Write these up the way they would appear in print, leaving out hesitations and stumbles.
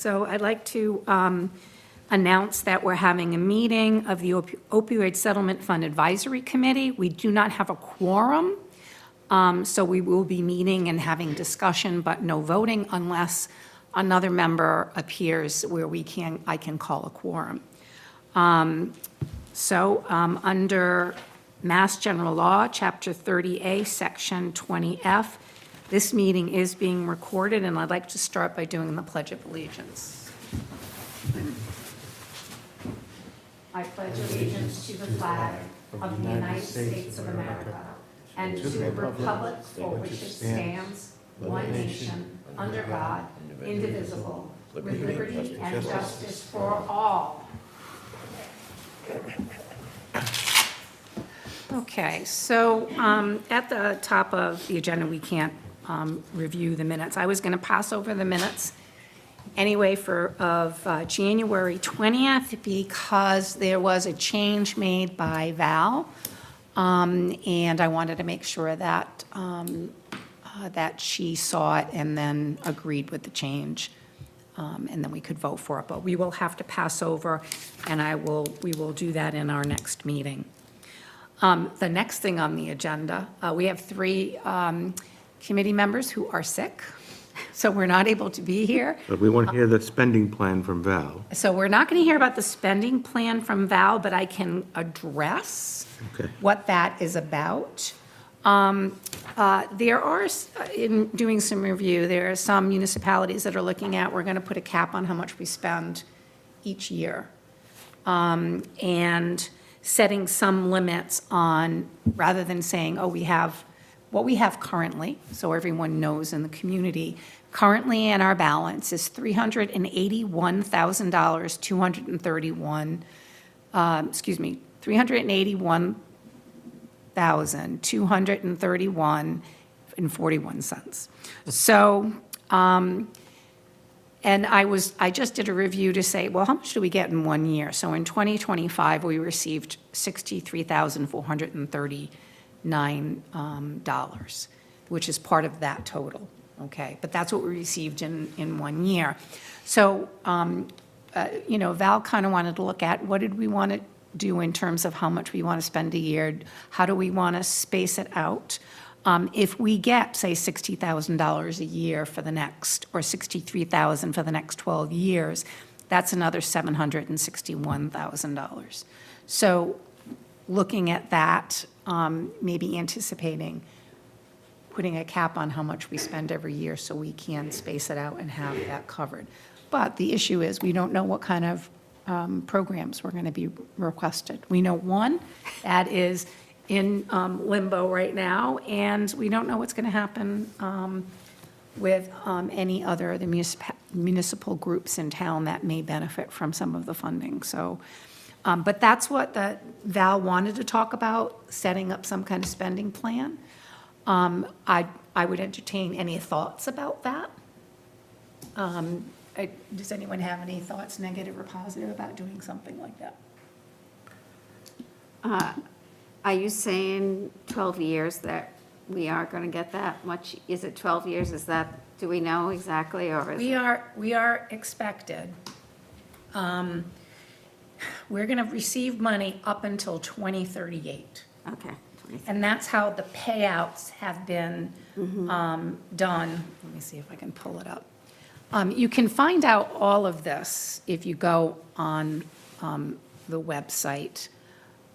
So I'd like to announce that we're having a meeting of the Opioid Settlement Fund Advisory Committee. We do not have a quorum, so we will be meeting and having discussion, but no voting unless another member appears where I can call a quorum. Under Mass General Law, Chapter 30A, Section 20F, this meeting is being recorded, and I'd like to start by doing the Pledge of Allegiance. I pledge allegiance to the flag of the United States of America and to the republic for which it stands, one nation, under God, indivisible, with liberty and justice for all. Okay, so at the top of the agenda, we can't review the minutes. I was going to pass over the minutes anyway of January 20th because there was a change made by Val, and I wanted to make sure that that she saw it and then agreed with the change, and then we could vote for it. But we will have to pass over, and we will do that in our next meeting. The next thing on the agenda, we have 3 committee members who are sick, so we're not able to be here. But we want to hear the spending plan from Val. So we're not going to hear about the spending plan from Val, but I can address what that is about. There are, in doing some review, there are some municipalities that are looking at, we're going to put a cap on how much we spend each year. And setting some limits on, rather than saying, oh, we have what we have currently, so everyone knows in the community, currently in our balance is $381,231.41. So, and I just did a review to say, well, how much do we get in 1 year? So in 2025, we received $63,439, which is part of that total, okay? But that's what we received in 1 year. So, Val kind of wanted to look at what did we want to do in terms of how much we want to spend a year? How do we want to space it out? If we get, say, $60,000 a year for the next, or $63,000 for the next 12 years, that's another $761,000. So looking at that, maybe anticipating putting a cap on how much we spend every year so we can space it out and have that covered. But the issue is we don't know what kind of programs we're going to be requested. We know one that is in limbo right now, and we don't know what's going to happen with any other of the municipal groups in town that may benefit from some of the funding. So, but that's what Val wanted to talk about, setting up some kind of spending plan. I would entertain any thoughts about that. Does anyone have any thoughts, negative or positive, about doing something like that? Are you saying 12 years that we are going to get that much? Is it 12 years? Is that, do we know exactly, or is we are expected. We're going to receive money up until 2038. Okay. And that's how the payouts have been done. Let me see if I can pull it up. You can find out all of this if you go on the website.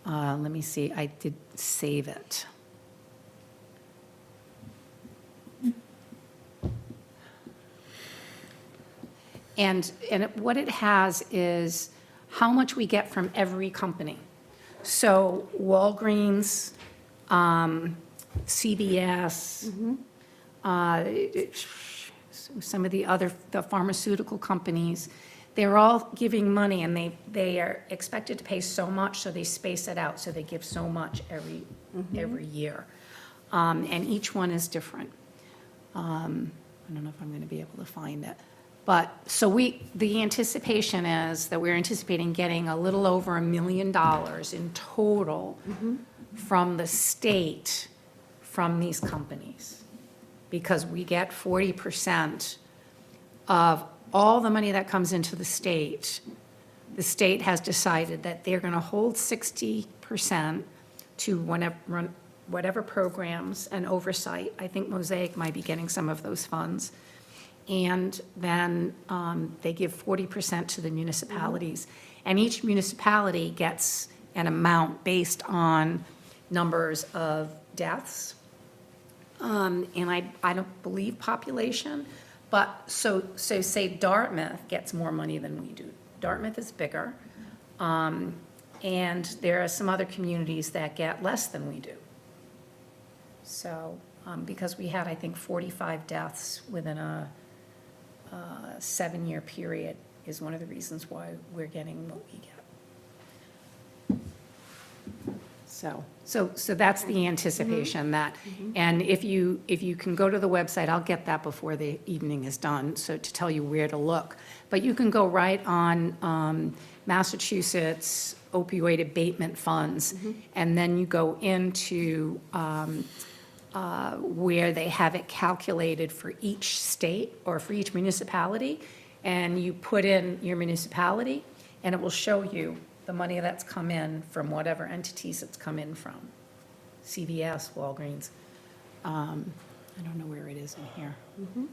Let me see, I did save it. And what it has is how much we get from every company. So Walgreens, CVS, some of the pharmaceutical companies, they're all giving money, and they are expected to pay so much, so they space it out, so they give so much every year. And each one is different. I don't know if I'm going to be able to find it. But, so the anticipation is that we're anticipating getting a little over $1 million in total from the state from these companies, because we get 40% of all the money that comes into the state has decided that they're going to hold 60% to whatever programs and oversight. I think Mosaic might be getting some of those funds. And then they give 40% to the municipalities. And each municipality gets an amount based on numbers of deaths. And I don't believe population, but so say Dartmouth gets more money than we do. Dartmouth is bigger. And there are some other communities that get less than we do. So, because we had, I think, 45 deaths within a 7-year period is one of the reasons why we're getting what we get. So that's the anticipation that, and if you can go to the website, I'll get that before the evening is done, so to tell you where to look. But you can go right on Massachusetts opioid abatement funds, and then you go into where they have it calculated for each state or for each municipality, and you put in your municipality, and it will show you the money that's come in from whatever entities it's come in from. CVS, Walgreens. I don't know where it is in here.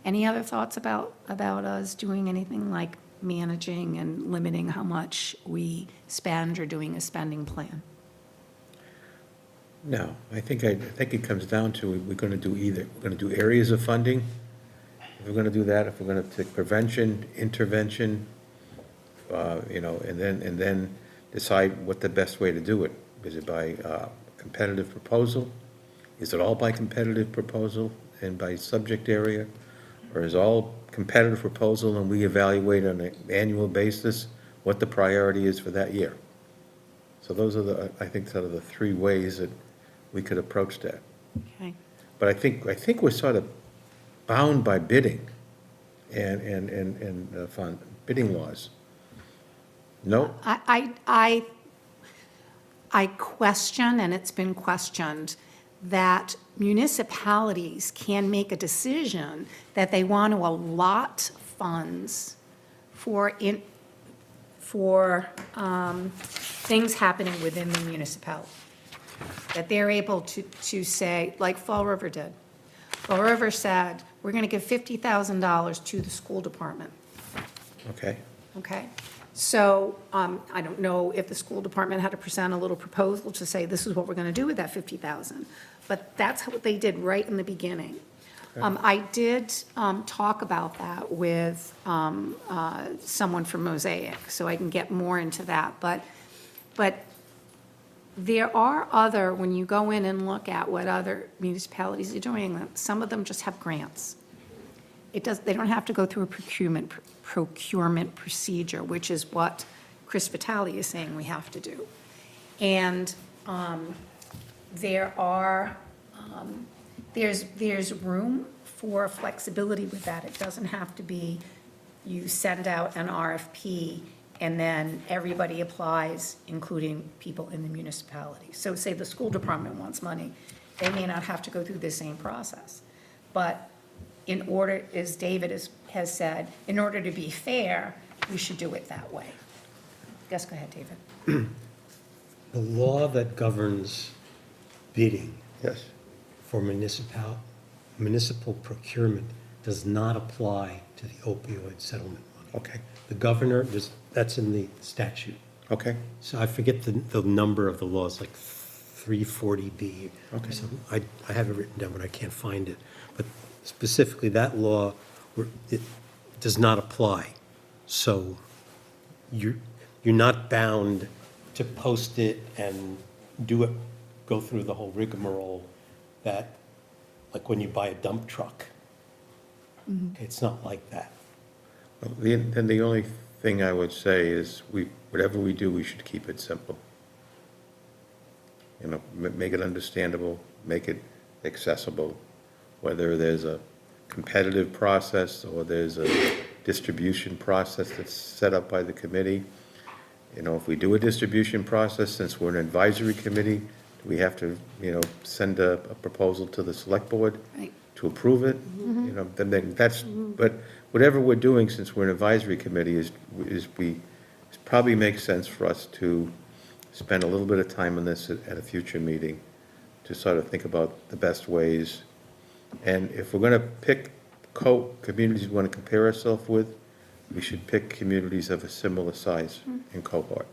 Any other thoughts about us doing anything like managing and limiting how much we spend or doing a spending plan? No, I think it comes down to, we're going to do either. We're going to do areas of funding. If we're going to do that, if we're going to take prevention, intervention, and then decide what the best way to do it. Is it by competitive proposal? Is it all by competitive proposal and by subject area? Or is all competitive proposal and we evaluate on an annual basis what the priority is for that year? So those are I think, sort of the three ways that we could approach that. Okay. But I think we're sort of bound by bidding and fund, bidding laws. No? I question, and it's been questioned, that municipalities can make a decision that they want to allot funds for things happening within the municipality. That they're able to say, like Fall River did. Fall River said, we're going to give $50,000 to the school department. Okay. Okay? So I don't know if the school department had to present a little proposal to say, this is what we're going to do with that $50,000. But that's what they did right in the beginning. I did talk about that with someone from Mosaic, so I can get more into that. But there are other, when you go in and look at what other municipalities are doing, some of them just have grants. They don't have to go through a procurement procedure, which is what Chris Vitale is saying we have to do. And there's room for flexibility with that. It doesn't have to be you send out an RFP and then everybody applies, including people in the municipality. So say the school department wants money, they may not have to go through the same process. But in order, as David has said, in order to be fair, we should do it that way. Yes, go ahead, David. The law that governs bidding Yes. for municipal procurement does not apply to the opioid settlement money. Okay. The governor, that's in the statute. Okay. So I forget the number of the laws, like 340B. Okay. So I have it written down, but I can't find it. But specifically, that law, it does not apply. So you're not bound to post it and go through the whole rigmarole that, like when you buy a dump truck. It's not like that. Then the only thing I would say is whatever we do, we should keep it simple. Make it understandable, make it accessible, whether there's a competitive process or there's a distribution process that's set up by the committee. If we do a distribution process, since we're an advisory committee, we have to, send a proposal to the select board Right. to approve it. Then that's, but whatever we're doing, since we're an advisory committee, it probably makes sense for us to spend a little bit of time on this at a future meeting, to sort of think about the best ways. And if we're gonna pick communities we wanna compare ourselves with, we should pick communities of a similar size in cohort.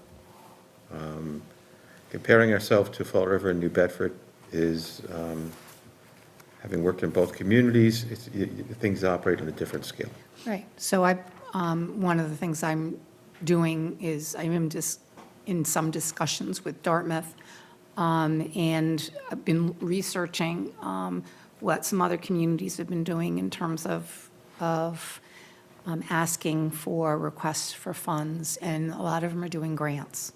Comparing ourselves to Fall River and New Bedford is, having worked in both communities, things operate on a different scale. Right, so one of the things I'm doing is I'm just in some discussions with Dartmouth, and I've been researching what some other communities have been doing in terms of asking for requests for funds, and a lot of them are doing grants.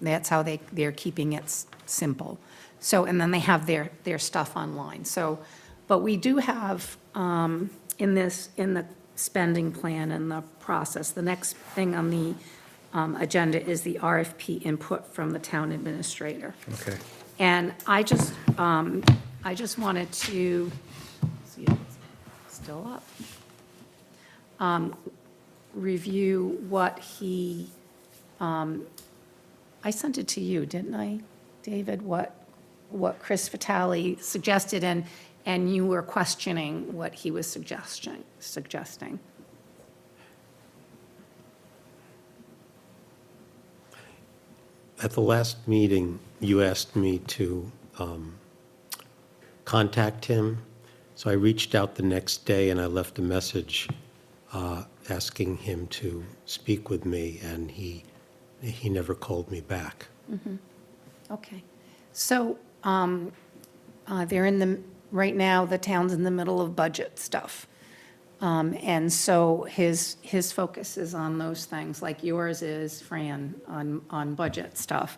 That's how they're keeping it simple. So, and then they have their stuff online. So, but we do have, in the spending plan and the process, the next thing on the agenda is the RFP input from the town administrator. Okay. And I just wanted to, see if it's still up, review what he, I sent it to you, didn't I, David? What Chris Vitale suggested, and you were questioning what he was suggesting. At the last meeting, you asked me to contact him, so I reached out the next day and I left a message asking him to speak with me, and he never called me back. Okay. So they're right now, the town's in the middle of budget stuff. And so his focus is on those things, like yours is, Fran, on budget stuff.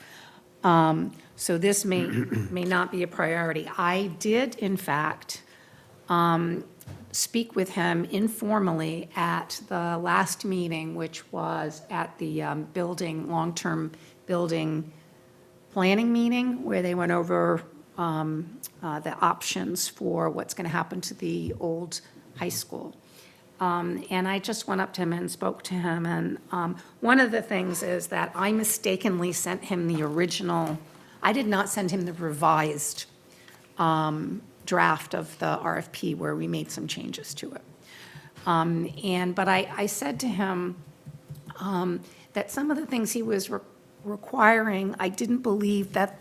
So this may not be a priority. I did, in fact, speak with him informally at the last meeting, which was at the long-term building planning meeting, where they went over the options for what's going to happen to the old high school. And I just went up to him and spoke to him, and one of the things is that I mistakenly sent him the original. I did not send him the revised draft of the RFP where we made some changes to it. But I said to him that some of the things he was requiring, I didn't believe that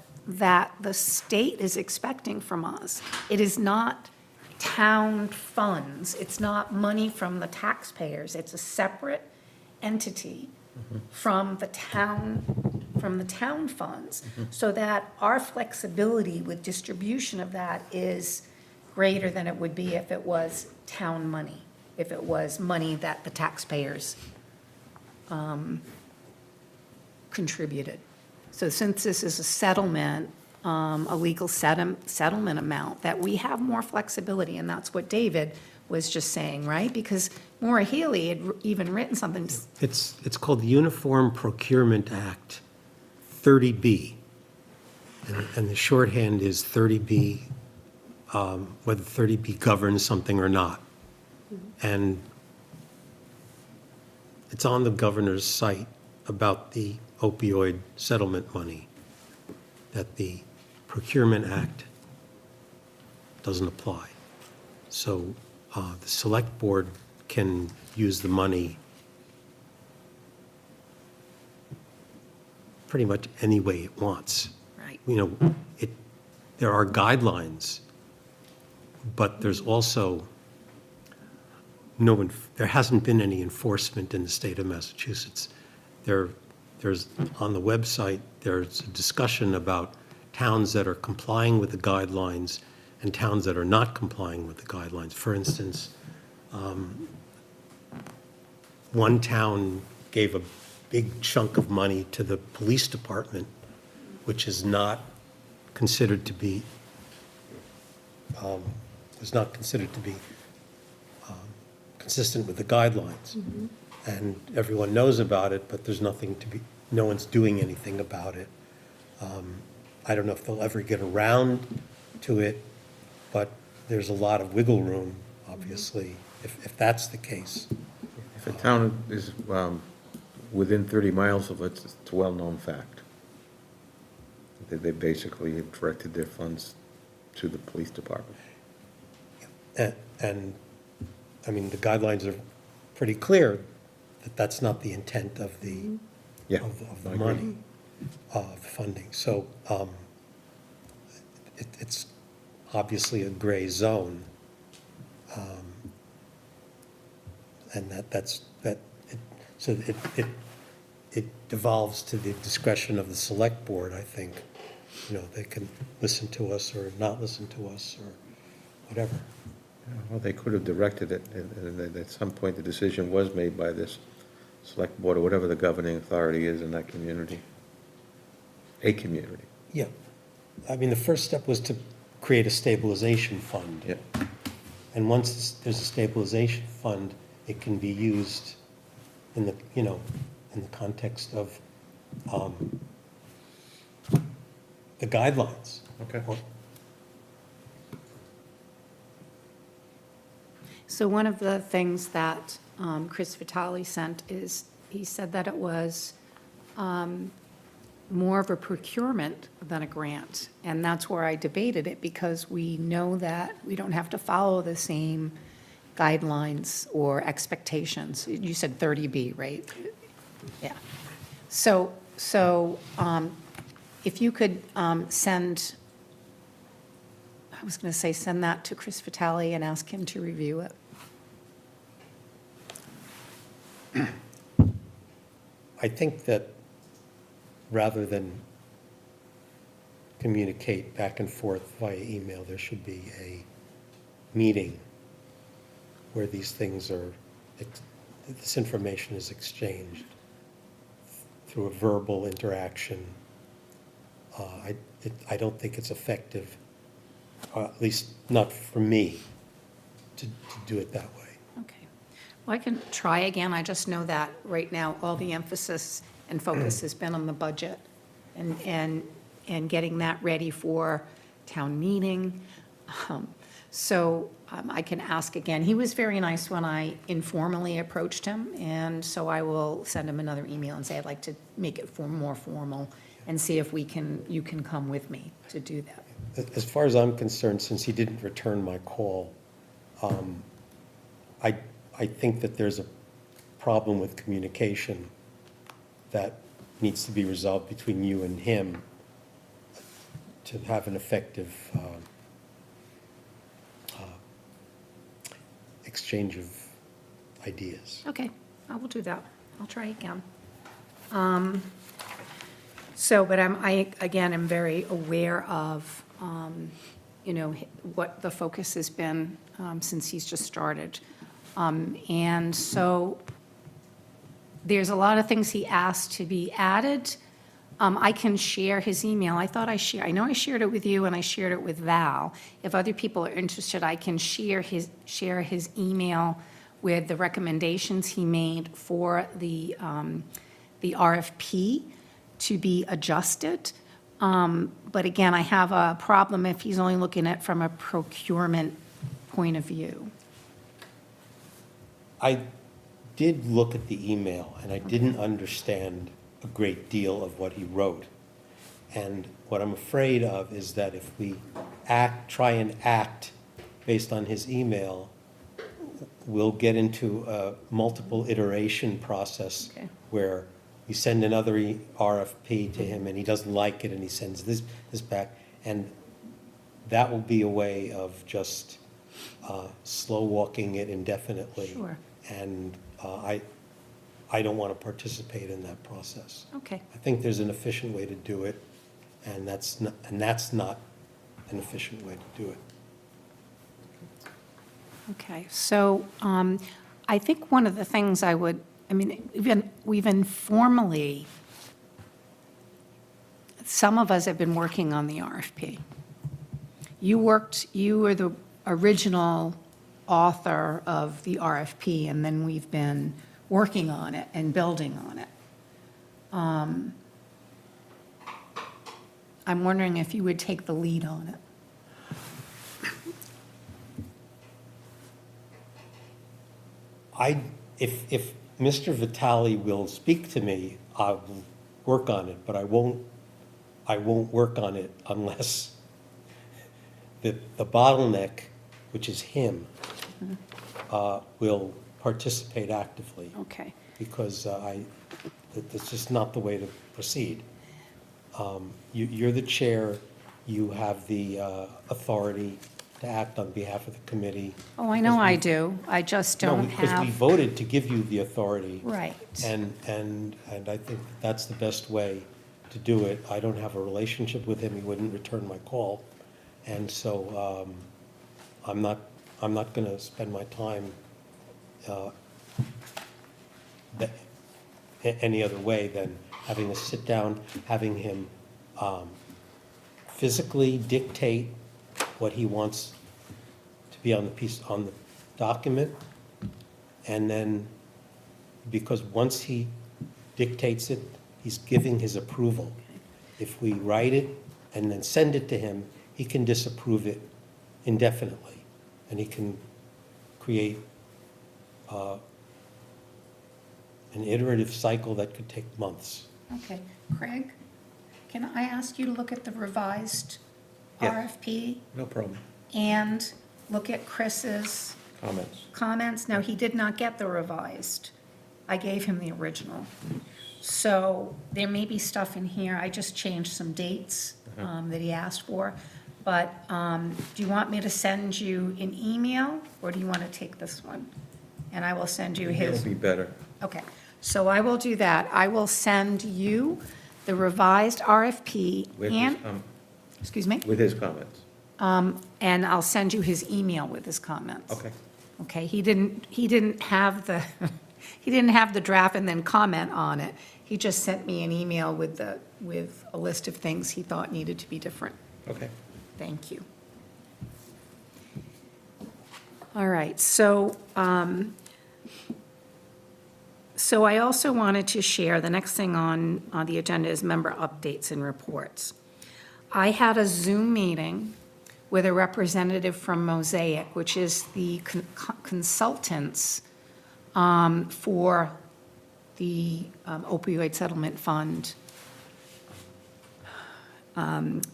the state is expecting from us. It is not town funds. It's not money from the taxpayers. It's a separate entity from the town funds, so that our flexibility with distribution of that is greater than it would be if it was town money, if it was money that the taxpayers contributed. So since this is a settlement, a legal settlement amount, that we have more flexibility, and that's what David was just saying, right? Because Maura Healy had even written something. It's called the Uniform Procurement Act, 30B. And the shorthand is 30B, whether 30B governs something or not. And it's on the governor's site about the opioid settlement money, that the Procurement Act doesn't apply. So the select board can use the money pretty much any way it wants. Right. You know, there are guidelines, but there's also there hasn't been any enforcement in the state of Massachusetts. There's on the website, there's a discussion about towns that are complying with the guidelines and towns that are not complying with the guidelines. For instance, one town gave a big chunk of money to the police department, which is not considered to be, consistent with the guidelines. And everyone knows about it, but no one's doing anything about it. I don't know if they'll ever get around to it, but there's a lot of wiggle room, obviously, if that's the case. If a town is within 30 miles of it, it's a well-known fact. They basically have directed their funds to the police department. And, I mean, the guidelines are pretty clear that that's not the intent of the, Yeah, of I the agree. money, of the funding. So it's obviously a gray zone. And so it devolves to the discretion of the select board, I think. You know, they can listen to us or not listen to us or whatever. Well, they could have directed it, and then at some point, the decision was made by this select board or whatever the governing authority is in that community. A community. Yeah. I mean, the first step was to create a stabilization fund. Yeah. And once there's a stabilization fund, it can be used in the, you know, in the context of the guidelines. Okay. So one of the things that Chris Vitale sent is, he said that it was more of a procurement than a grant. And that's where I debated it, because we know that we don't have to follow the same guidelines or expectations. You said 30B, right? Yeah. So if you could send, I was going to say, send that to Chris Vitale and ask him to review it. I think that rather than communicate back and forth via email, there should be a meeting where these things are, this information is exchanged through a verbal interaction. I don't think it's effective, at least not for me, to do it that way. Okay. Well, I can try again. I just know that right now, all the emphasis and focus has been on the budget and getting that ready for town meeting. So I can ask again. He was very nice when I informally approached him, and so I will send him another email and say I'd like to make it more formal and see if you can come with me to do that. As far as I'm concerned, since he didn't return my call, I think that there's a problem with communication that needs to be resolved between you and him to have an effective exchange of ideas. Okay, I will do that. I'll try again. So, but again, am very aware of, you know, what the focus has been since he's just started. And so there's a lot of things he asked to be added. I can share his email. I know I shared it with you and I shared it with Val. If other people are interested, I can share his email with the recommendations he made for the RFP to be adjusted. But again, I have a problem if he's only looking at from a procurement point of view. I did look at the email, and I didn't understand a great deal of what he wrote. And what I'm afraid of is that if we try and act based on his email, we'll get into a multiple iteration process Okay. where we send another RFP to him and he doesn't like it and he sends this back. And that will be a way of just slow walking it indefinitely. Sure. And I don't want to participate in that process. Okay. I think there's an efficient way to do it, and that's not an efficient way to do it. Okay, so I think one of the things we've informally, some of us have been working on the RFP. You were the original author of the RFP, and then we've been working on it and building on it. I'm wondering if you would take the lead on it. if Mr. Vitale will speak to me, I will work on it, but I won't work on it unless the bottleneck, which is him, will participate actively, Okay. because that's just not the way to proceed. You're the chair, you have the authority to act on behalf of the committee. Oh, I know I do. I just No, don't because we have, voted to give you the authority. right. And I think that's the best way to do it. I don't have a relationship with him, he wouldn't return my call. And so I'm not going to spend my time any other way than having to sit down, having him physically dictate what he wants to be on the document. And then, because once he dictates it, he's giving his approval. If we write it and then send it to him, he can disapprove it indefinitely. And he can create an iterative cycle that could take months. Okay. Craig, can I ask you to look at the revised Yeah. RFP No problem. and look at Chris's Comments? comments? Now, he did not get the revised. I gave him the original. So there may be stuff in here, I just changed some dates that he asked for. But do you want me to send you an email, or do you want to take this one? And I will send you It'll his. be better. Okay, so I will do that. I will send you the revised RFP With and, his, excuse me, with his comments. and I'll send you his email with his comments. Okay. Okay, he didn't have the, he didn't have the draft and then comment on it. He just sent me an email with a list of things he thought needed to be different. Okay. Thank you. All right, so I also wanted to share, the next thing on the agenda is member updates and reports. I had a Zoom meeting with a representative from Mosaic, which is the consultants for the opioid settlement fund.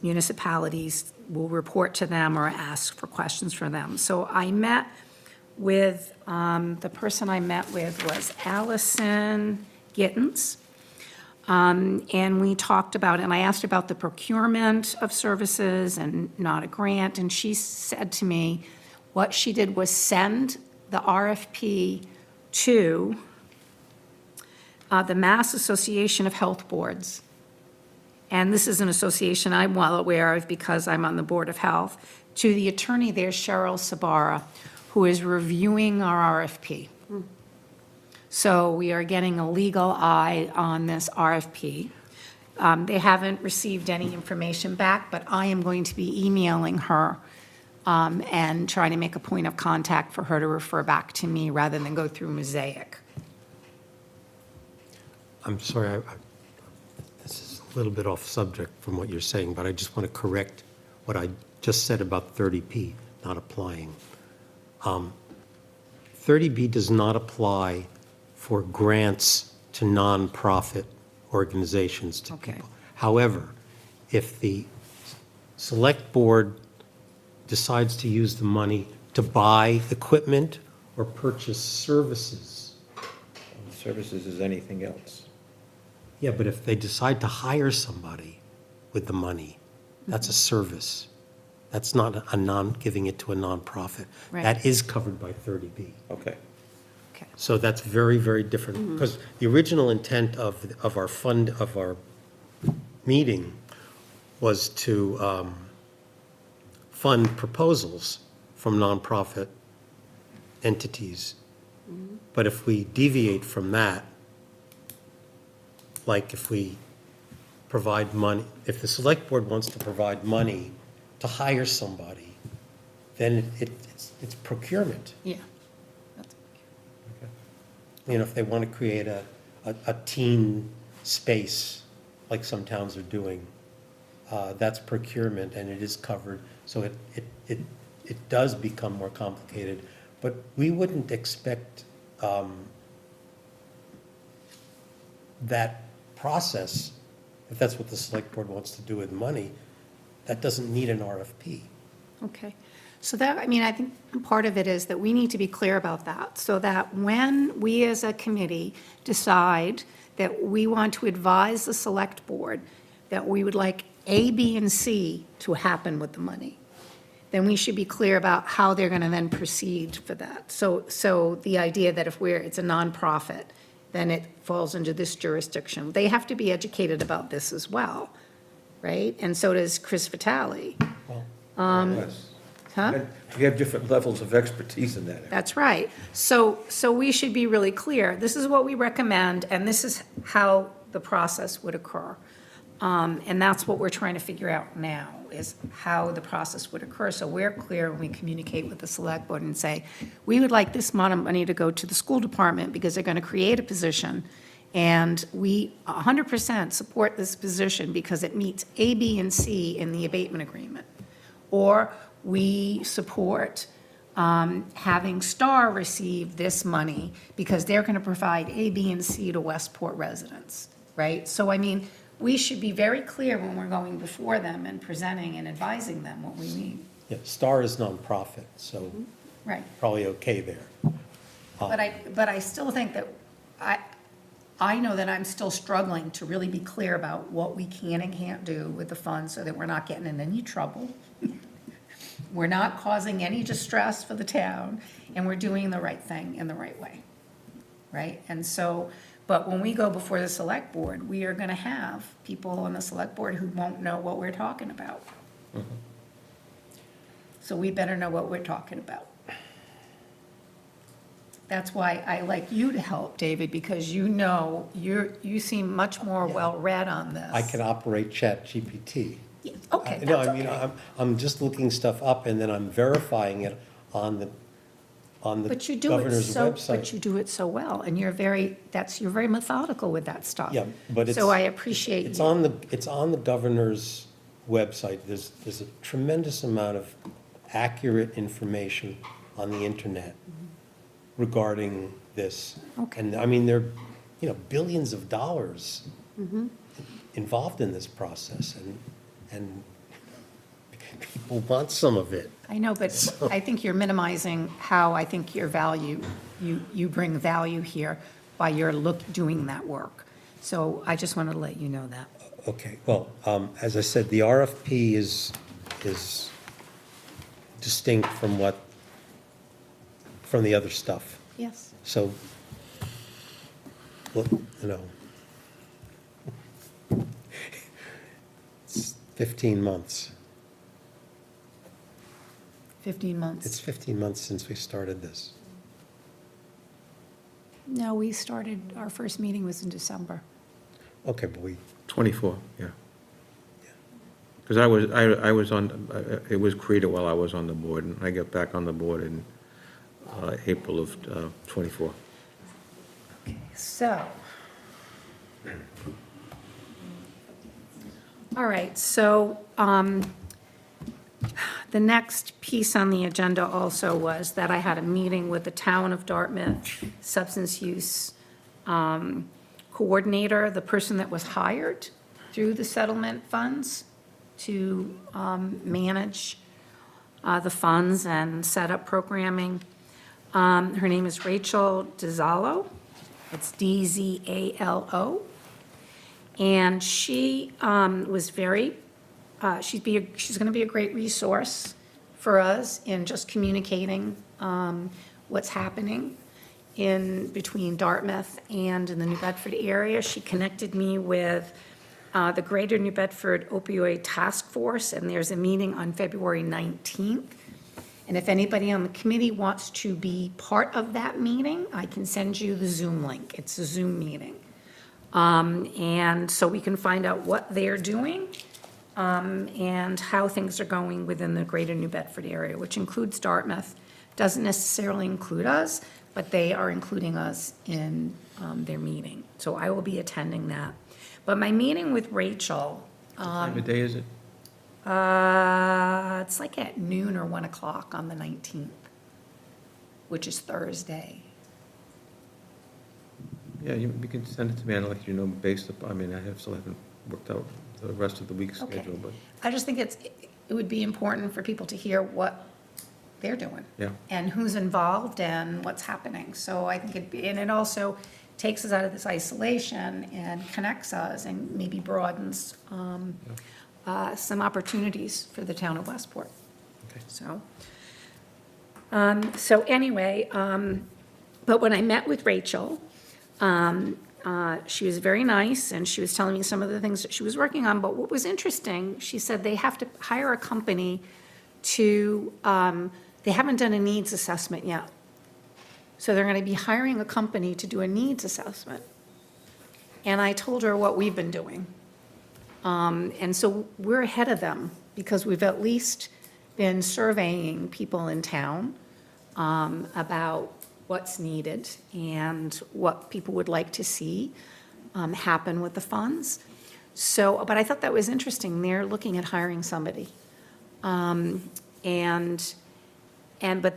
Municipalities will report to them or ask for questions for them. So I met with, the person I met with was Allison Gittens. And we talked about, and I asked about the procurement of services and not a grant. And she said to me, what she did was send the RFP to the Mass Association of Health Boards. And this is an association I'm well aware of because I'm on the Board of Health, to the attorney there, Cheryl Sabara, who is reviewing our RFP. So we are getting a legal eye on this RFP. They haven't received any information back, but I am going to be emailing her and trying to make a point of contact for her to refer back to me rather than go through Mosaic. I'm sorry, this is a little bit off subject from what you're saying, but I just want to correct what I just said about 30B not applying. 30B does not apply for grants to nonprofit organizations, to Okay. people. However, if the select board decides to use the money to buy equipment or purchase services, Services is anything else. yeah, but if they decide to hire somebody with the money, that's a service. That's not giving it to a nonprofit. Right. That is covered by 30B. Okay. Okay. So that's very, very different, because the original intent of our fund, of our meeting, was to fund proposals from nonprofit entities. But if we deviate from that, like if we provide money, if the select board wants to provide money to hire somebody, then it's procurement. Yeah. That's- You know, if they want to create a teen space, like some towns are doing, that's procurement, and it is covered, so it does become more complicated. But we wouldn't expect that process, if that's what the select board wants to do with money, that doesn't need an RFP. Okay. So that, I mean, I think part of it is that we need to be clear about that, so that when we as a committee decide that we want to advise the select board that we would like A, B, and C to happen with the money, then we should be clear about how they're going to then proceed for that. So the idea that if it's a nonprofit, then it falls into this jurisdiction. They have to be educated about this as well, right? And so does Chris Vitale. Yes. Huh? We have different levels of expertise in that area. That's right. So we should be really clear. This is what we recommend, and this is how the process would occur. And that's what we're trying to figure out now, is how the process would occur. So we're clear when we communicate with the select board and say, we would like this amount of money to go to the school department because they're going to create a position. And we 100% support this position because it meets A, B, and C in the abatement agreement. Or we support having Star receive this money because they're going to provide A, B, and C to Westport residents, right? So, I mean, we should be very clear when we're going before them and presenting and advising them what we need. Yeah, Star is nonprofit, so Right. probably okay there. But I still think that, I know that I'm still struggling to really be clear about what we can and can't do with the funds so that we're not getting in any trouble. We're not causing any distress for the town, and we're doing the right thing in the right way, right? And so, but when we go before the select board, we are gonna have people on the select board who won't know what we're talking about. So we better know what we're talking about. That's why I like you to help, David, because you know, you seem much more well-read on this. I can operate ChatGPT. Yeah, okay, No, that's I mean, okay. I'm just looking stuff up and then I'm verifying it on the But you do it governor's so, website. but you do it so well, and you're very methodical with that stuff. Yeah, but it's. So I appreciate It's you. it's on the governor's website. There's a tremendous amount of accurate information on the internet regarding this. Okay. And I mean, there are, billions of dollars involved in this process, and people want some of it. I know, but I think you're minimizing how I think your value, you bring value here by your doing that work. So I just wanted to let you know that. Okay, well, as I said, the RFP is distinct from from the other stuff. Yes. So, well, it's 15 months. 15 months. It's 15 months since we started this. No, we started, our first meeting was in December. Okay, but 24, yeah. Because I was on, it was created while I was on the board, and I got back on the board in April of '24. Okay, so. All right, so the next piece on the agenda also was that I had a meeting with the Town of Dartmouth Substance Use Coordinator, the person that was hired through the settlement funds to manage the funds and set up programming. Her name is Rachel Dizalo. It's Dzalo. And she was very, she's going to be a great resource for us in just communicating what's happening in between Dartmouth and in the New Bedford area. She connected me with the Greater New Bedford Opioid Task Force, and there's a meeting on February 19th. And if anybody on the committee wants to be part of that meeting, I can send you the Zoom link. It's a Zoom meeting. And so we can find out what they're doing and how things are going within the Greater New Bedford area, which includes Dartmouth. Doesn't necessarily include us, but they are including us in their meeting. So I will be attending that. But my meeting with Rachel, What time of day is it? it's like at noon or 1 o'clock on the 19th, which is Thursday. Yeah, you can send it to me, I'd like you to know based upon, I mean, still haven't worked out the rest of the week's Okay. schedule, but, I just think it would be important for people to hear what they're doing. yeah. And who's involved and what's happening. So I think and it also takes us out of this isolation and connects us and maybe broadens some opportunities for the town of Westport. Okay. So anyway, but when I met with Rachel, she was very nice, and she was telling me some of the things that she was working on, but what was interesting, she said they have to hire a company to, they haven't done a needs assessment yet. So they're gonna be hiring a company to do a needs assessment. And I told her what we've been doing. And so we're ahead of them, because we've at least been surveying people in town about what's needed and what people would like to see happen with the funds. So, but I thought that was interesting. They're looking at hiring somebody. But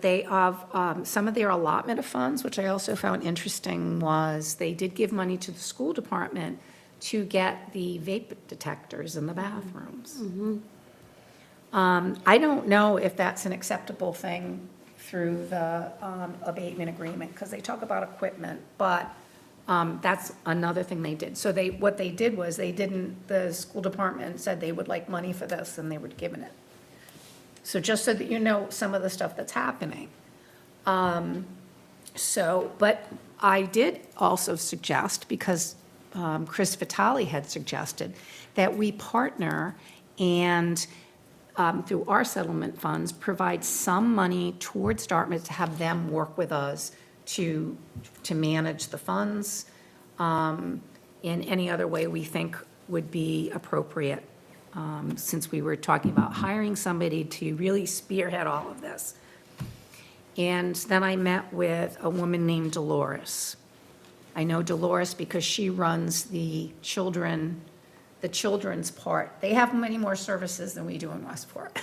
they have, some of their allotment of funds, which I also found interesting, was they did give money to the school department to get the vape detectors in the bathrooms. I don't know if that's an acceptable thing through the abatement agreement, because they talk about equipment, but that's another thing they did. So what they did was, the school department said they would like money for this, and they were given it. So just so that you know some of the stuff that's happening. But I did also suggest, because Chris Vitale had suggested, that we partner and through our settlement funds, provide some money towards Dartmouth to have them work with us to manage the funds in any other way we think would be appropriate, since we were talking about hiring somebody to really spearhead all of this. And then I met with a woman named Dolores. I know Dolores because she runs the children's part. They have many more services than we do in Westport.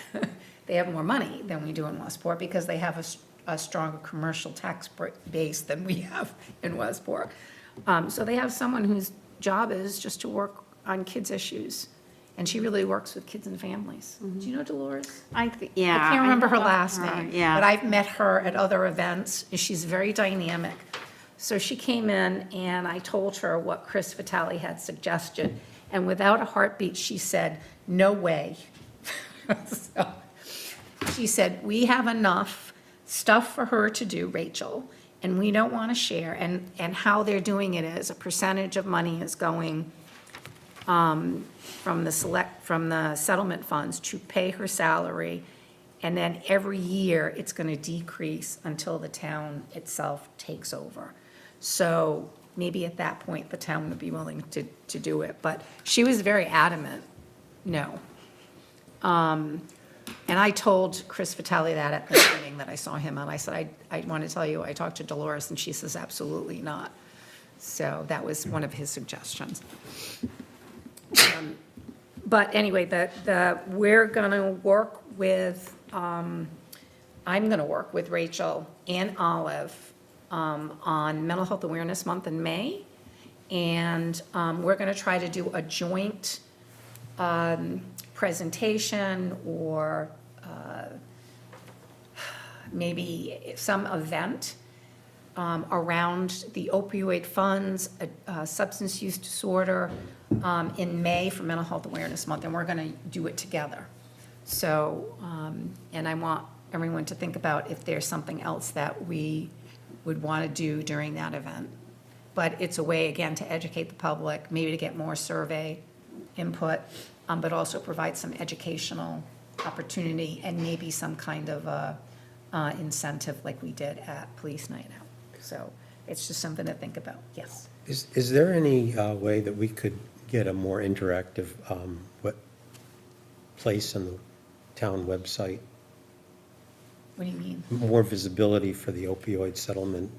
They have more money than we do in Westport because they have a stronger commercial tax base than we have in Westport. So they have someone whose job is just to work on kids' issues. And she really works with kids and families. Do you know Dolores? Yeah. I can't remember her know last her, name. yeah. But I've met her at other events, and she's very dynamic. So she came in, and I told her what Chris Vitale had suggested, and without a heartbeat, she said, "No way." So she said, "We have enough stuff for her to do, Rachel, and we don't want to share." And how they're doing it is a percentage of money is going from the settlement funds to pay her salary, and then every year, it's going to decrease until the town itself takes over. So maybe at that point, the town would be willing to do it, but she was very adamant, no. And I told Chris Vitale that at the meeting that I saw him, and I said, I want to tell you, I talked to Dolores, and she says, absolutely not. So that was one of his suggestions. But anyway, we're going to work with, I'm going to work with Rachel and Olive on Mental Health Awareness Month in May. And we're going to try to do a joint presentation or maybe some event around the opioid funds, substance use disorder, in May for Mental Health Awareness Month, and we're going to do it together. So, and I want everyone to think about if there's something else that we would want to do during that event. But it's a way, again, to educate the public, maybe to get more survey input, but also provide some educational opportunity and maybe some kind of incentive like we did at Police Night Out. So it's just something to think about, yes. Is there any way that we could get a more interactive place on the town website? What do you mean? More visibility for the opioid settlement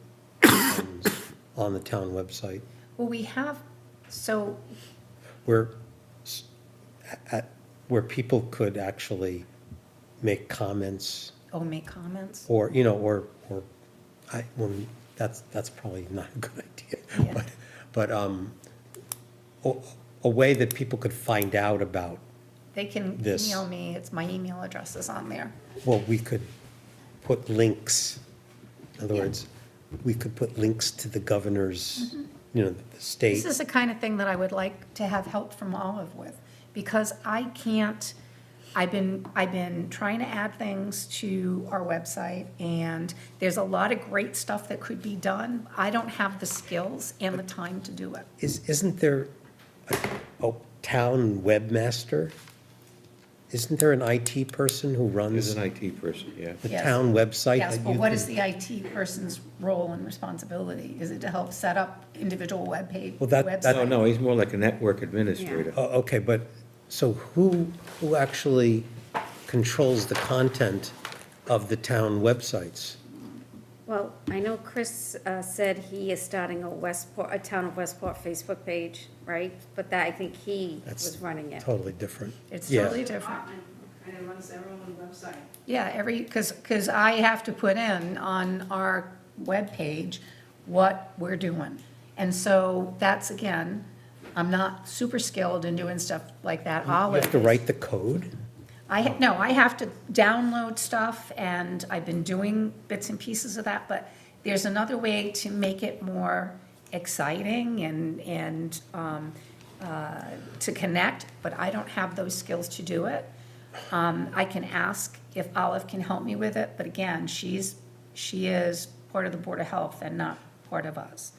funds on the town website? Well, we have, so, Where people could actually make comments make comments? or, well, that's probably not a good idea. Yeah. but a a way that people could find out about, They can This. email me, my email address is on there. well, we could put links. In other Yeah. words, we could put links to the governor's, the state. This is the kind of thing that I would like to have help from Olive with, because I can't, I've been trying to add things to our website, and there's a lot of great stuff that could be done. I don't have the skills and the time to do it. Isn't there a town webmaster? Isn't there an IT person who There's runs an IT person, yeah. the Yes. town website? Yes, that but you what can- is the IT person's role and responsibility? Is it to help set up individual Well, that- websites? No, no, he's more like a network administrator. Oh, okay, but, so who actually controls the content of the town websites? Well, I know Chris said he is starting a Town of Westport Facebook page, right? But that, I think he That's was running it. Totally different. It's Yeah. totally different. And it runs their own website. Yeah, because I have to put in on our webpage what we're doing. And so that's, again, I'm not super skilled in doing stuff like that. You Olive have to is. write the code? No, I have to download stuff, and I've been doing bits and pieces of that, but there's another way to make it more exciting and to connect, but I don't have those skills to do it. I can ask if Olive can help me with it, but again, she is part of the Board of Health and not part of us.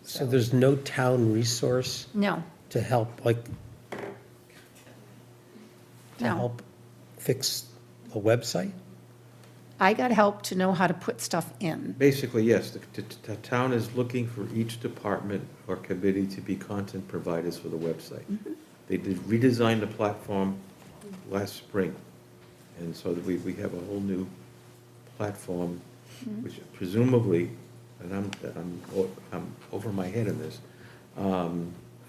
So there's no town resource No, to help, like, to no. help fix a website? I got help to know how to put stuff in. Basically, yes, the town is looking for each department or committee to be content providers for the website. They did redesign the platform last spring, and so that we have a whole new platform, which presumably, and I'm over my head in this,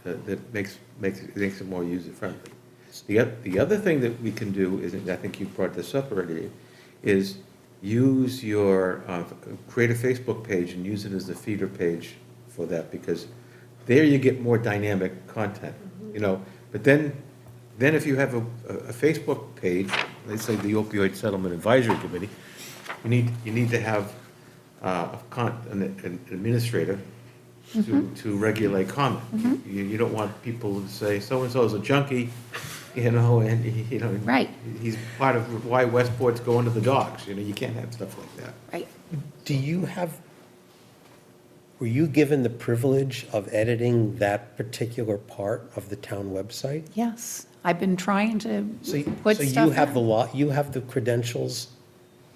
that makes it more user-friendly. The other thing that we can do is, and I think you brought this up already, is use your, create a Facebook page and use it as the feeder page for that, because there you get more dynamic content, But then if you have a Facebook page, let's say the Opioid Settlement Advisory Committee, you need to have an administrator to regulate comment. You don't want people to say, so-and-so is a junkie, and Right. he's part of why Westport's going to the dogs, you can't have stuff like that. Right. Were you given the privilege of editing that particular part of the town website? Yes, I've been trying to So put you stuff have in. you have the credentials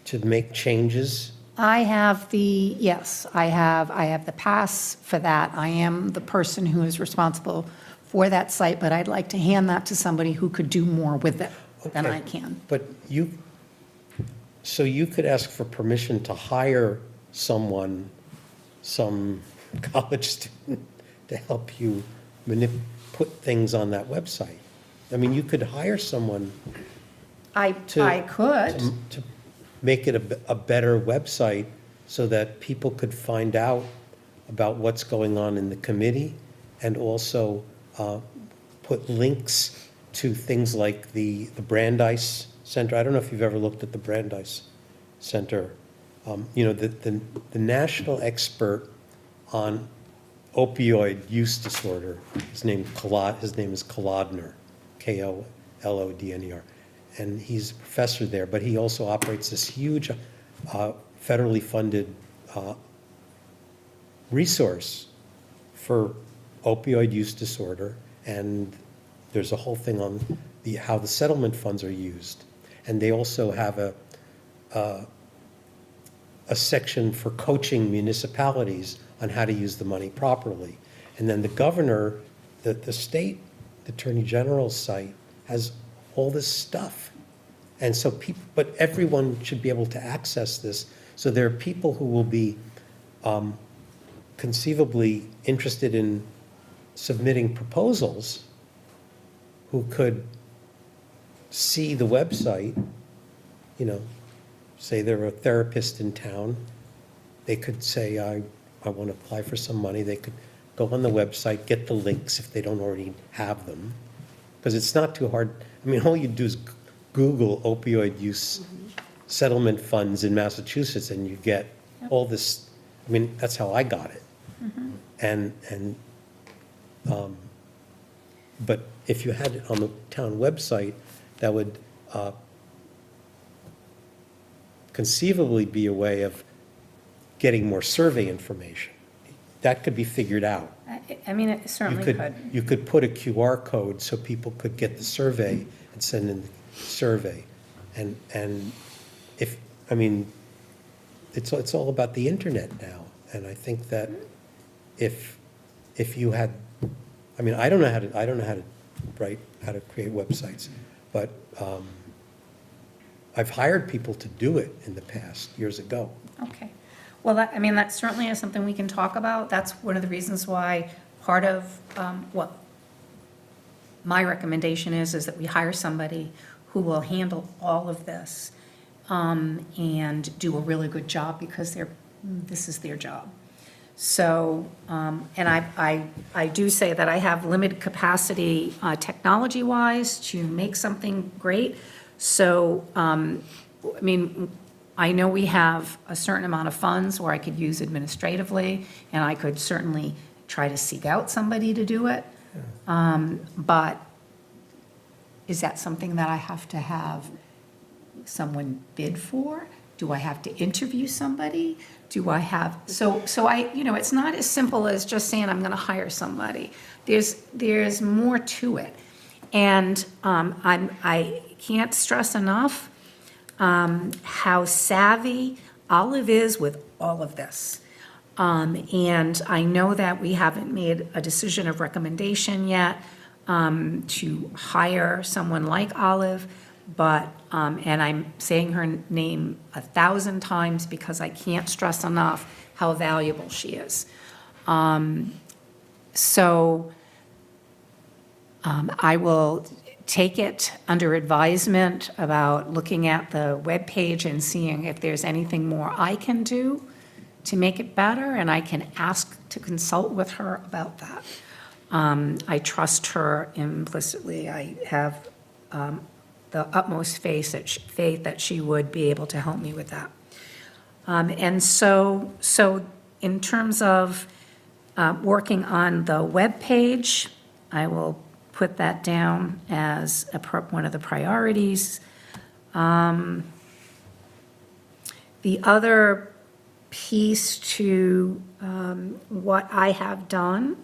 to make changes? I have yes, I have the pass for that. I am the person who is responsible for that site, but I'd like to hand that to somebody who could do more with it than Okay. I can. But so you could ask for permission to hire someone, some college student, to help you put things on that website. I mean, you could hire someone I could. to make it a better website so that people could find out about what's going on in the committee, and also put links to things like the Brandeis Center. I don't know if you've ever looked at the Brandeis Center. The national expert on opioid use disorder, his name is Kolodner, Kolodner, and he's a professor there, but he also operates this huge federally funded resource for opioid use disorder, and there's a whole thing on how the settlement funds are used. And they also have a section for coaching municipalities on how to use the money properly. And then the governor, the state attorney general's site has all this stuff. And so but everyone should be able to access this. So there are people who will be conceivably interested in submitting proposals who could see the website, say they're a therapist in town. They could say, I want to apply for some money. They could go on the website, get the links if they don't already have them. Because it's not too hard. I mean, all you do is Google opioid use settlement funds in Massachusetts, and you get all this, I mean, that's how I got it. But if you had it on the town website, that would conceivably be a way of getting more survey information. That could be figured out. I mean, it You certainly could, could. you could put a QR code so people could get the survey and send in the survey. And if, I mean, it's all about the internet now. And I think that if you had, I mean, I don't know how to write, how to create websites, but I've hired people to do it in the past, years ago. Okay. Well, I mean, that certainly is something we can talk about. That's one of the reasons why part of what my recommendation is that we hire somebody who will handle all of this and do a really good job because this is their job. So, and I do say that I have limited capacity technology-wise to make something great. So, I mean, I know we have a certain amount of funds where I could use administratively, and I could certainly try to seek out somebody to do it. But is that something that I have to have someone bid for? Do I have to interview somebody? Do I have, so I, it's not as simple as just saying I'm gonna hire somebody. There's more to it. And I can't stress enough how savvy Olive is with all of this. And I know that we haven't made a decision of recommendation yet to hire someone like Olive, but, and I'm saying her name 1,000 times because I can't stress enough how valuable she is. So I will take it under advisement about looking at the webpage and seeing if there's anything more I can do to make it better, and I can ask to consult with her about that. I trust her implicitly. I have the utmost faith that she would be able to help me with that. And so in terms of working on the webpage, I will put that down as one of the priorities. The other piece to what I have done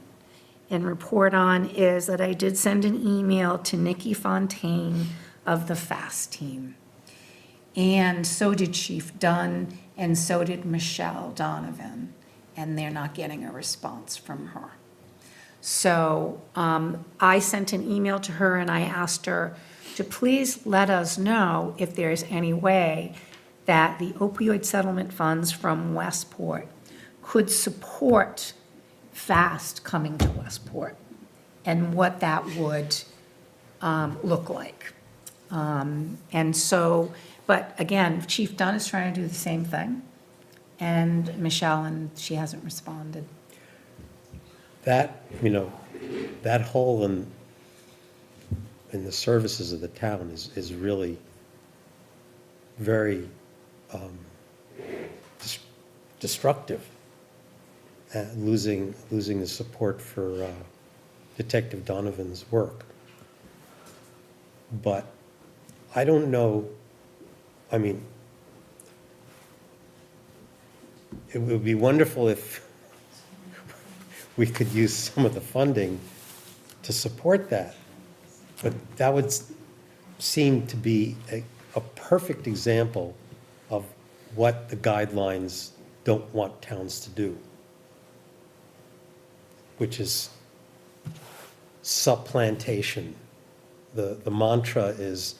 and report on is that I did send an email to Nikki Fontaine of the FAST team. And so did Chief Dunn, and so did Michelle Donovan, and they're not getting a response from her. So I sent an email to her and I asked her to please let us know if there's any way that the opioid settlement funds from Westport could support FAST coming to Westport and what that would look like. And so, but again, Chief Dunn is trying to do the same thing, and Michelle, and she hasn't responded. That, that hole in the services of the town is really very destructive. Losing the support for Detective Donovan's work. But I don't know, I mean, it would be wonderful if we could use some of the funding to support that. But that would seem to be a perfect example of what the guidelines don't want towns to do, which is supplantation. The mantra is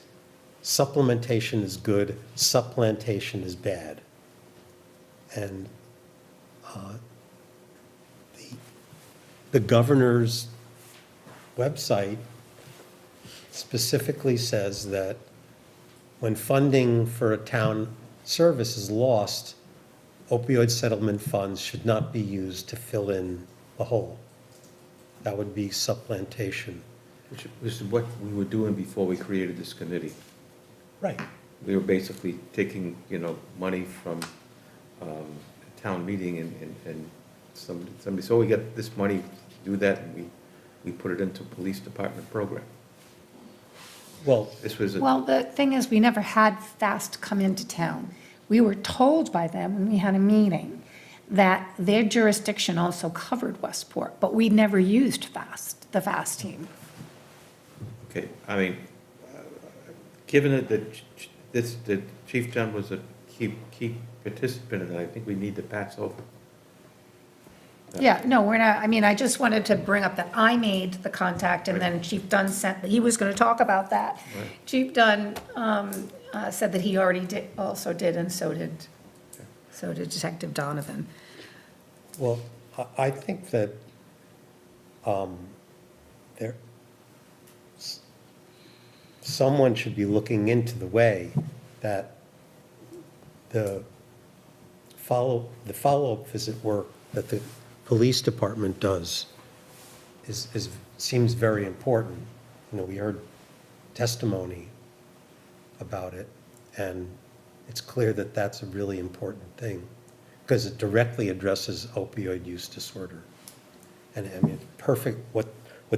supplementation is good, supplantation is bad. And the governor's website specifically says that when funding for a town service is lost, opioid settlement funds should not be used to fill in the hole. That would be supplantation. Which is what we were doing before we created this committee. Right. We were basically taking, money from town meeting and somebody, so we get this money to do that, and we put it into police department program. Well, This was, Well, the thing is, we never had FAST come into town. We were told by them when we had a meeting that their jurisdiction also covered Westport, but we never used FAST, the FAST team. okay, I mean, given it that that Chief Dunn was a key participant in it, I think we need to pass over. Yeah, no, we're not, I mean, I just wanted to bring up that I made the contact, and then Chief Dunn sent, he was gonna talk about that. Right. Chief Dunn said that he already did, also did, and so did Detective Donovan. well, I think that there, someone should be looking into the way that the follow-up visit work that the police department does seems very important. We heard testimony about it, and it's clear that that's a really important thing, because it directly addresses opioid use disorder. And I mean, perfect, what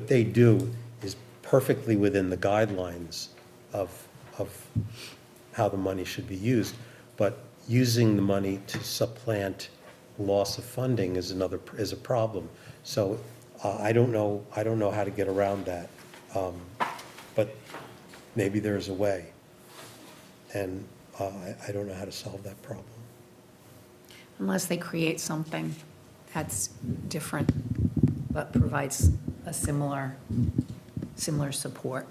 they do is perfectly within the guidelines of how the money should be used. But using the money to supplant loss of funding is a problem. So I don't know how to get around that. But maybe there's a way. And I don't know how to solve that problem. Unless they create something that's different, but provides a similar support.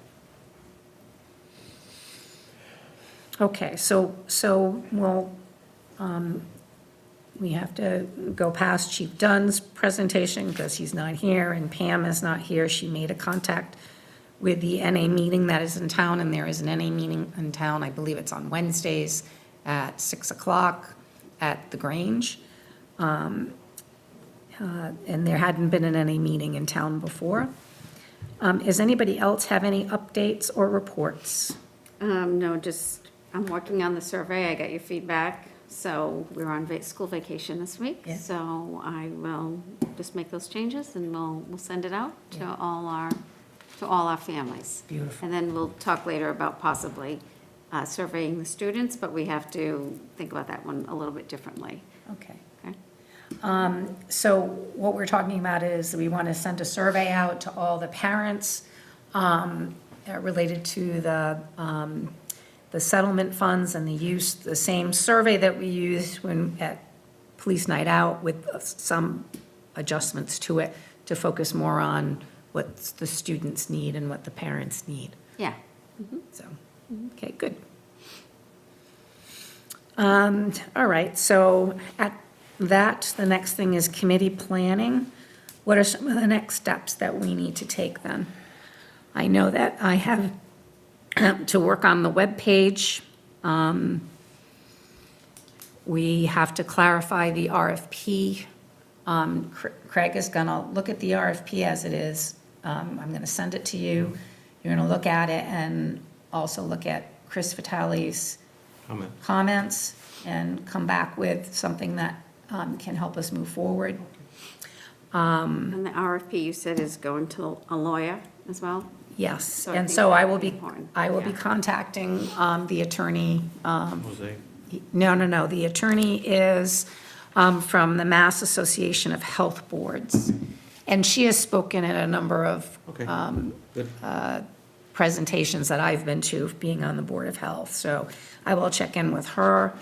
Okay, so we'll, we have to go past Chief Dunn's presentation because he's not here, and Pam is not here. She made a contact with the NA meeting that is in town, and there is an NA meeting in town. I believe it's on Wednesdays at 6 o'clock at the Grange. And there hadn't been an NA meeting in town before. Does anybody else have any updates or reports? No, just, I'm working on the survey, I got your feedback, so we're on school vacation this week. Yeah. So I will just make those changes and we'll send it out to Yeah. all our families. Beautiful. And then we'll talk later about possibly surveying the students, but we have to think about that one a little bit differently, Okay. okay? So what we're talking about is we want to send a survey out to all the parents related to the settlement funds and the use, the same survey that we used when at Police Night Out with some adjustments to it to focus more on what the students need and what the parents need. Yeah. So, okay, good. All right, so at that, the next thing is committee planning. What are some of the next steps that we need to take then? I know that I have to work on the webpage. We have to clarify the RFP. Craig is gonna look at the RFP as it is. I'm gonna send it to you. You're gonna look at it and also look at Chris Vitale's comments and come back with something that can help us move forward. And the RFP you said is going to a lawyer as well? Yes, So I and think so I that will would be be, important. I will be Yeah. contacting the attorney. Jose? No, the attorney is from the Mass Association of Health Boards. And she has spoken at a number of Okay, good. presentations that I've been to, being on the Board of Health. So I will check in with her.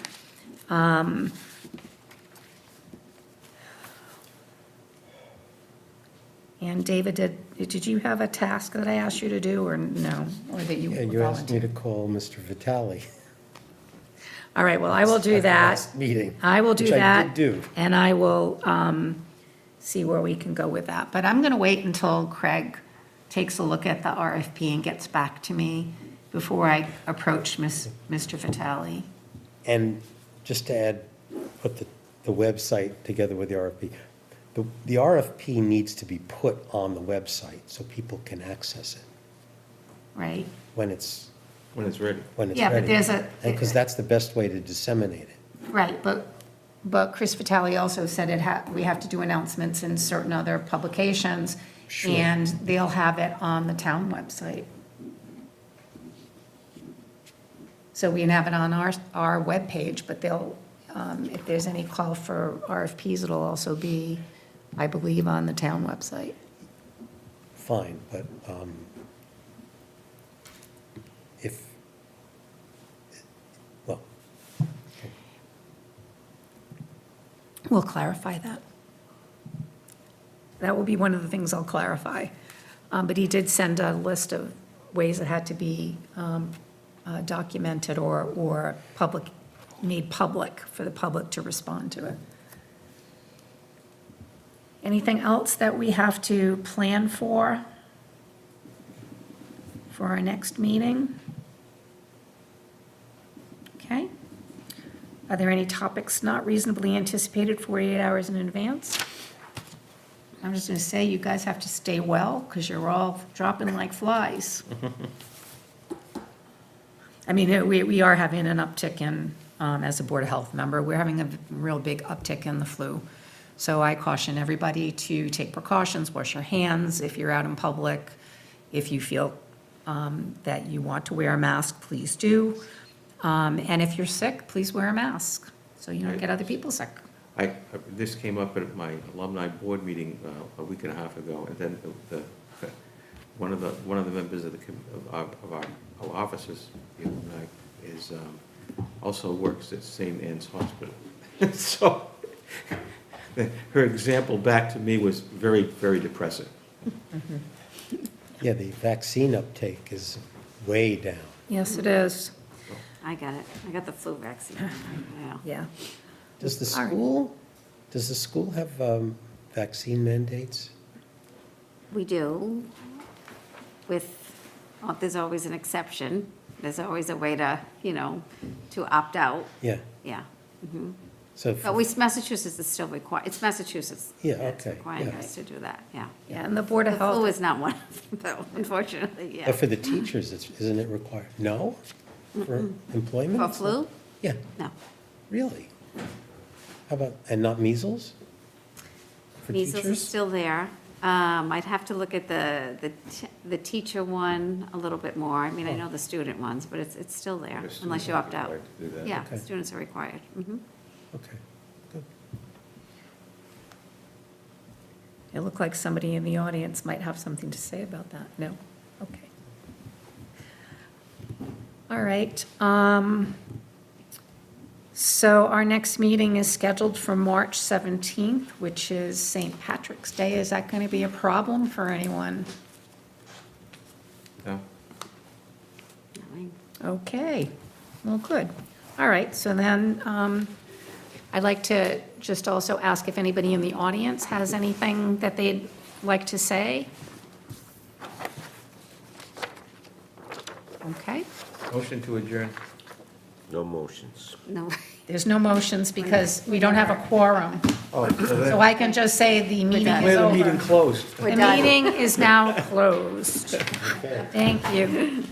And David, did you have a task that I asked you to do, or no? Or that you And you asked me volunteered? to call Mr. Vitale. All right, well, I will do at the that. last meeting. I will do which I that. did do. And I will see where we can go with that. But I'm going to wait until Craig takes a look at the RFP and gets back to me before I approach Mr. Vitale. And just to add, put the website together with the RFP, The RFP needs to be put on the website so people can access it right? when it's When it's ready. ready. Yeah, but there's a. Because that's the best way to disseminate it. Right, but Chris Vitale also said we have to do announcements in certain other publications. Sure. And they'll have it on the town website. So we can have it on our webpage, but they'll, if there's any call for RFPs, it'll also be, I believe, on the town website. Fine, but if, well, We'll clarify that. That will be one of the things I'll clarify. But he did send a list of ways it had to be documented or made public for the public to respond to it. Anything else that we have to plan for our next meeting? Okay. Are there any topics not reasonably anticipated 48 hours in advance? I'm just going to say, you guys have to stay well, because you're all dropping like flies. I mean, we are having an uptick in, as a Board of Health member, we're having a real big uptick in the flu. So I caution everybody to take precautions, wash your hands if you're out in public. If you feel that you want to wear a mask, please do. And if you're sick, please wear a mask, so you don't get other people sick. This came up at my alumni board meeting a week and a half ago, and then one of the members of our officers, the alumni, is also works at St. Anne's Hospital. So her example back to me was very, very depressing. yeah, the vaccine uptake is way down. Yes, it is, I got it. I got the flu vaccine right now. yeah. Does the All right. school have vaccine mandates? We do, there's always an exception. There's always a way to, to opt out, Yeah, yeah. so, But Massachusetts is still required, it's Massachusetts Yeah, that's okay, requiring yeah. us to do that, yeah. Yeah, and the Board The of flu Health, is not one of them, though, unfortunately, yeah. but for the teachers, isn't it required? No? For employment? For It's not- flu? Yeah, No. really? How about, and not measles? For Measles is teachers? still there. I'd have to look at the teacher one a little bit more. I mean, I know the student ones, but it's still there, The unless students you are opt out. required to do that. Yeah, Okay. students are required. Mhm. Okay, good. it looked like somebody in the audience might have something to say about that. No? Okay. All right. So our next meeting is scheduled for March 17th, which is St. Patrick's Day. Is that going to be a problem for anyone? No? I mean, Okay, well, good. All right, so then I'd like to just also ask if anybody in the audience has anything that they'd like to say. Okay, Motion to adjourn? No motions. No, there's no motions because we don't have a quorum. Oh, So I can just say the meeting is Declare the meeting over. closed. we're The done. meeting is now closed. Thank you.